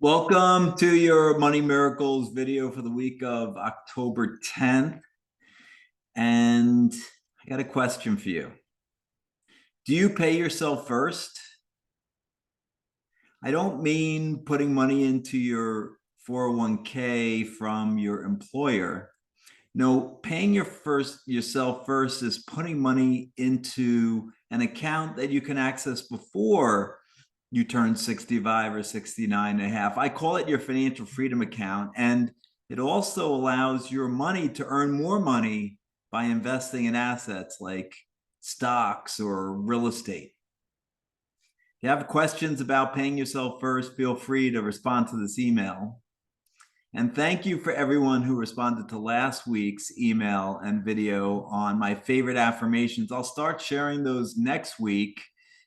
Welcome to your Money Miracles video for the week of October 10th. And I got a question for you. Do you pay yourself first? I don't mean putting money into your 401k from your employer. No, paying yourself first is putting money into an account that you can access before you turn 65 or 69 and a half. I call it your financial freedom account. And it also allows your money to earn more money by investing in assets like stocks or real estate. If you have questions about paying yourself first, feel free to respond to this email. And thank you for everyone who responded to last week's email and video on my favorite affirmations. I'll start sharing those next week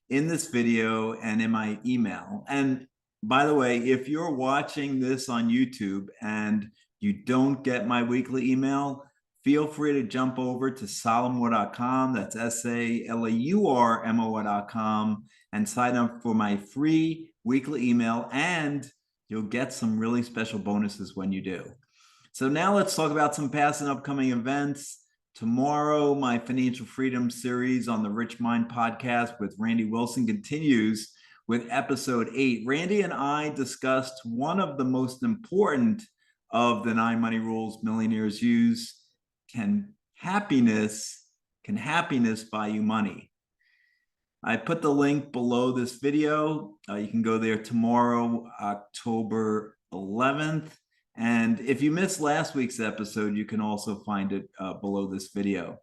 in this video and in my email. And by the way, if you're watching this on YouTube and you don't get my weekly email, feel free to jump over to salamour.com. That's SALAURMO.com and sign up for my free weekly email, and you'll get some really special bonuses when you do. So now let's talk about some past and upcoming events. Tomorrow, my Financial Freedom series on the Rich Mind podcast with Randy Wilson continues with episode 8. Randy and I discussed one of the most important of the 9 money rules millionaires use. Can happiness buy you money? I put the link below this video. You can go there tomorrow, October 11th. And if you missed last week's episode, you can also find it below this video.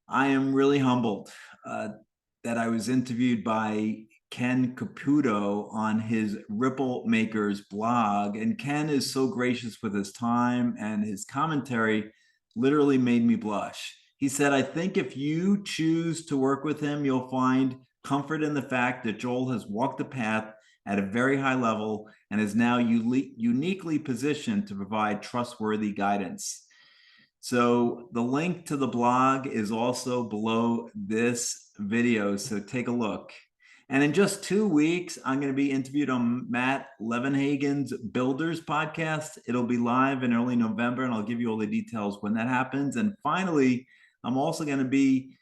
I am really humbled that I was interviewed by Ken Caputo on his Ripple Makers blog. And Ken is so gracious with his time, and his commentary literally made me blush. He said, I think if you choose to work with him, you'll find comfort in the fact that Joel has walked the path at a very high level and is now uniquely positioned to provide trustworthy guidance. So the link to the blog is also below this video, so take a look. And in just 2 weeks, I'm going to be interviewed on Matt Levenhagen's Builders podcast. It'll be live in early November, and I'll give you all the details when that happens. And finally, I'm also going to be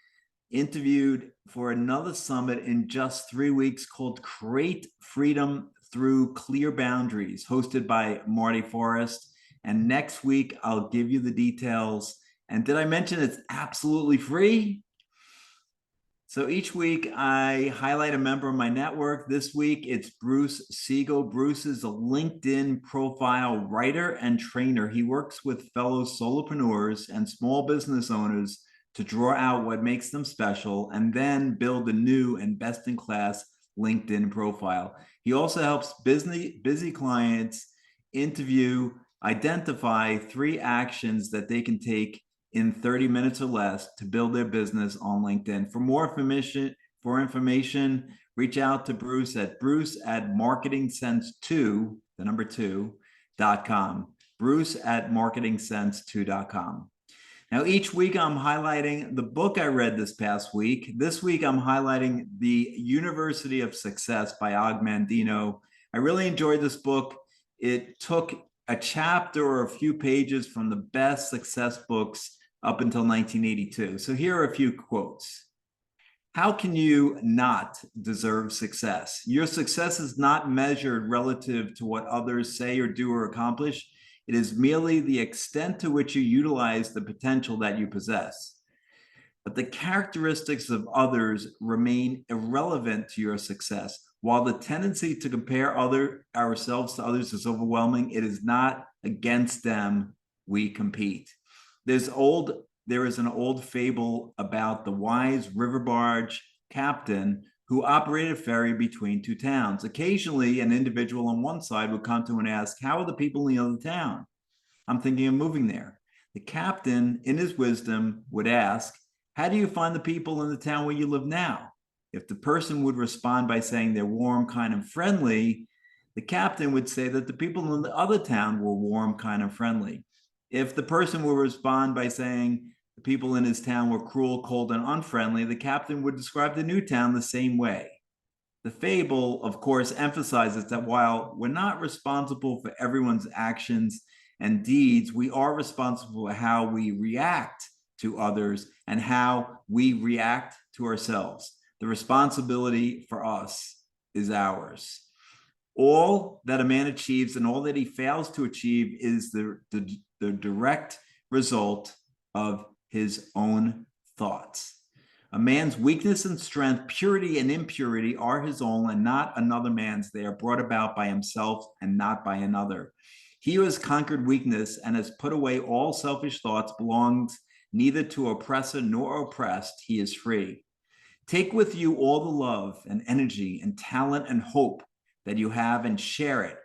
interviewed for another summit in just 3 weeks called Create Freedom Through Clear Boundaries, hosted by Marty Forrest. And next week, I'll give you the details. And did I mention it's absolutely free? So each week, I highlight a member of my network. This week, it's Bruce Siegel. Bruce is a LinkedIn profile writer and trainer. He works with fellow solopreneurs and small business owners to draw out what makes them special and then build a new and best-in-class LinkedIn profile. He also helps busy clients identify 3 actions that they can take in 30 minutes or less to build their business on LinkedIn. For more information, reach out to Bruce at bruce@marketingsense2, the number 2.com. bruce@marketingsense2.com. Now, each week I'm highlighting the book I read this past week. This week I'm highlighting The University of Success by Og Mandino. I really enjoyed this book. It took a chapter or a few pages from the best success books up until 1982. So here are a few quotes. How can you not deserve success? Your success is not measured relative to what others say or do or accomplish. It is merely the extent to which you utilize the potential that you possess. But the characteristics of others remain irrelevant to your success. While the tendency to compare ourselves to others is overwhelming, it is not against them we compete. There is an old fable about the wise river barge captain who operated a ferry between 2 towns. Occasionally, an individual on one side would come to him and ask, how are the people in the other town? I'm thinking of moving there. The captain, in his wisdom, would ask, how do you find the people in the town where you live now? If the person would respond by saying they're warm, kind, and friendly, the captain would say that the people in the other town were warm, kind, and friendly. If the person would respond by saying the people in his town were cruel, cold, and unfriendly, the captain would describe the new town the same way. The fable, of course, emphasizes that while we're not responsible for everyone's actions and deeds, we are responsible for how we react to others and how we react to ourselves. The responsibility for us is ours. All that a man achieves and all that he fails to achieve is the direct result of his own thoughts. A man's weakness and strength, purity and impurity are his own and not another man's. They are brought about by himself and not by another. He who has conquered weakness and has put away all selfish thoughts belongs neither to oppressor nor oppressed. He is free. Take with you all the love and energy and talent and hope that you have and share it.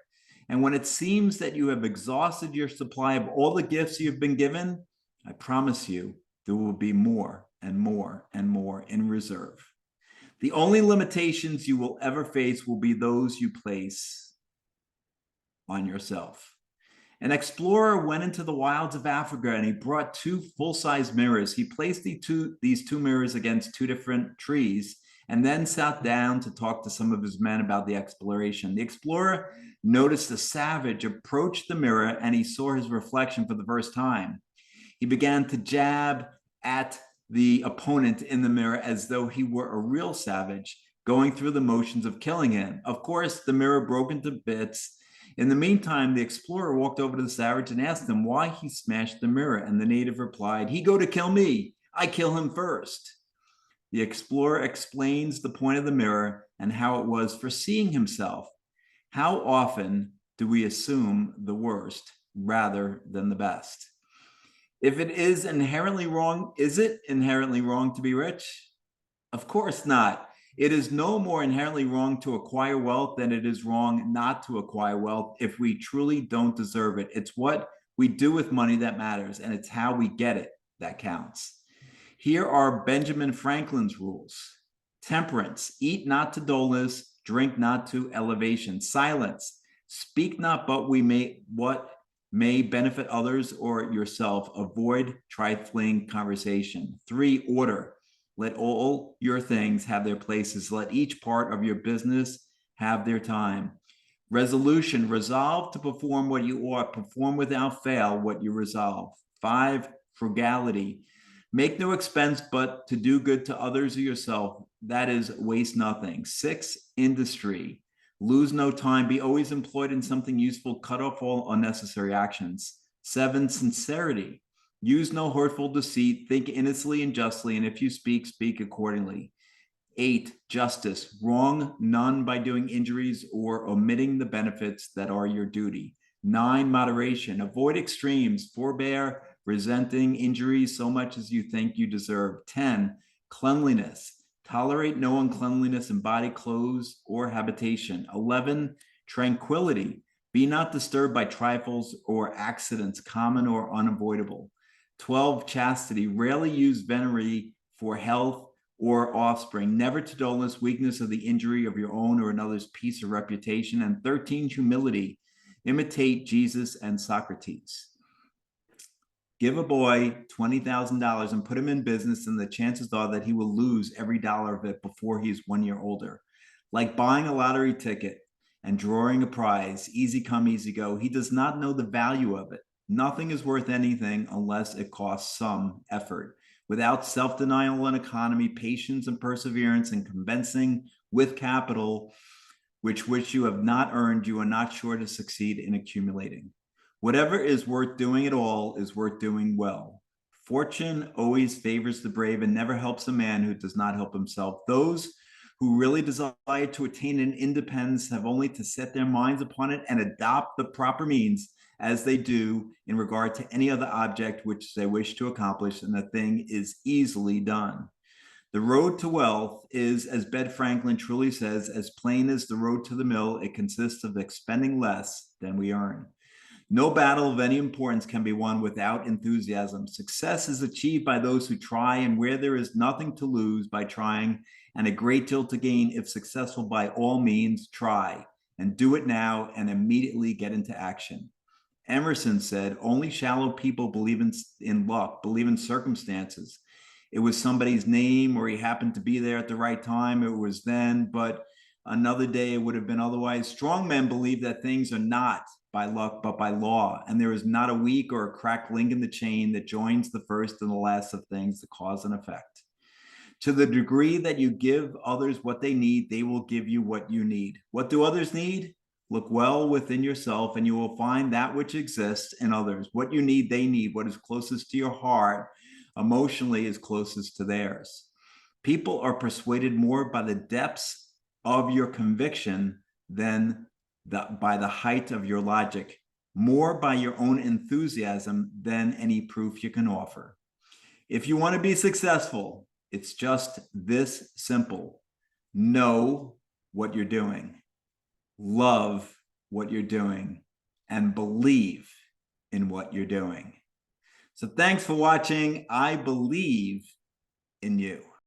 And when it seems that you have exhausted your supply of all the gifts you've been given, I promise you there will be more and more and more in reserve. The only limitations you will ever face will be those you place on yourself. An explorer went into the wilds of Africa and he brought two full-size mirrors. He placed these two mirrors against two different trees and then sat down to talk to some of his men about the exploration. The explorer noticed a savage approach the mirror and he saw his reflection for the first time. He began to jab at the opponent in the mirror as though he were a real savage, going through the motions of killing him. Of course, the mirror broke into bits. In the meantime, the explorer walked over to the savage and asked him why he smashed the mirror, and the native replied, "He go to kill me. I kill him first." The explorer explains the point of the mirror and how it was for seeing himself. How often do we assume the worst rather than the best? If it is inherently wrong, is it inherently wrong to be rich? Of course not. It is no more inherently wrong to acquire wealth than it is wrong not to acquire wealth if we truly don't deserve it. It's what we do with money that matters, and it's how we get it that counts. Here are Benjamin Franklin's rules. Temperance: eat not to dullness, drink not to elevation. Silence: speak not but what may benefit others or yourself. Avoid trifling conversation. 3, order: let all your things have their places. Let each part of your business have their time. Resolution: resolve to perform what you ought. Perform without fail what you resolve. 5, frugality: make no expense but to do good to others or yourself. That is, waste nothing. 6, industry: lose no time. Be always employed in something useful. Cut off all unnecessary actions. 7, sincerity: use no hurtful deceit. Think innocently and justly, and if you speak, speak accordingly. 8, justice: wrong none by doing injuries or omitting the benefits that are your duty. 9, moderation: avoid extremes. Forbear resenting injuries so much as you think you deserve. 10, cleanliness: tolerate no uncleanliness in body, clothes, or habitation. 11, tranquility: be not disturbed by trifles or accidents, common or unavoidable. 12, chastity: rarely use venery for health or offspring, never to dullness, weakness, or the injury of your own or another's peace or reputation. And 13, humility: imitate Jesus and Socrates. Give a boy $20,000 and put him in business, and the chances are that he will lose every dollar of it before he is 1 year older. Like buying a lottery ticket and drawing a prize, easy come, easy go. He does not know the value of it. Nothing is worth anything unless it costs some effort. Without self-denial and economy, patience and perseverance, and convincing with capital, which you have not earned, you are not sure to succeed in accumulating. Whatever is worth doing at all is worth doing well. Fortune always favors the brave and never helps a man who does not help himself. Those who really desire to attain an independence have only to set their minds upon it and adopt the proper means, as they do in regard to any other object which they wish to accomplish, and the thing is easily done. The road to wealth is, as Ben Franklin truly says, as plain as the road to the mill. It consists of expending less than we earn. No battle of any importance can be won without enthusiasm. Success is achieved by those who try, and where there is nothing to lose by trying and a great deal to gain if successful, by all means try, and do it now and immediately get into action. Emerson said, only shallow people believe in luck, believe in circumstances. It was somebody's name, or he happened to be there at the right time. It was then, but Another day it would have been otherwise. Strong men believe that things are not by luck, but by law. And there is not a weak or a cracked link in the chain that joins the first and the last of things, the cause and effect. To the degree that you give others what they need, they will give you what you need. What do others need? Look well within yourself, and you will find that which exists in others. What you need, they need. What is closest to your heart emotionally is closest to theirs. People are persuaded more by the depths of your conviction than by the height of your logic, more by your own enthusiasm than any proof you can offer. If you want to be successful, it's just this simple. Know what you're doing, love what you're doing, and believe in what you're doing. So thanks for watching. I believe in you.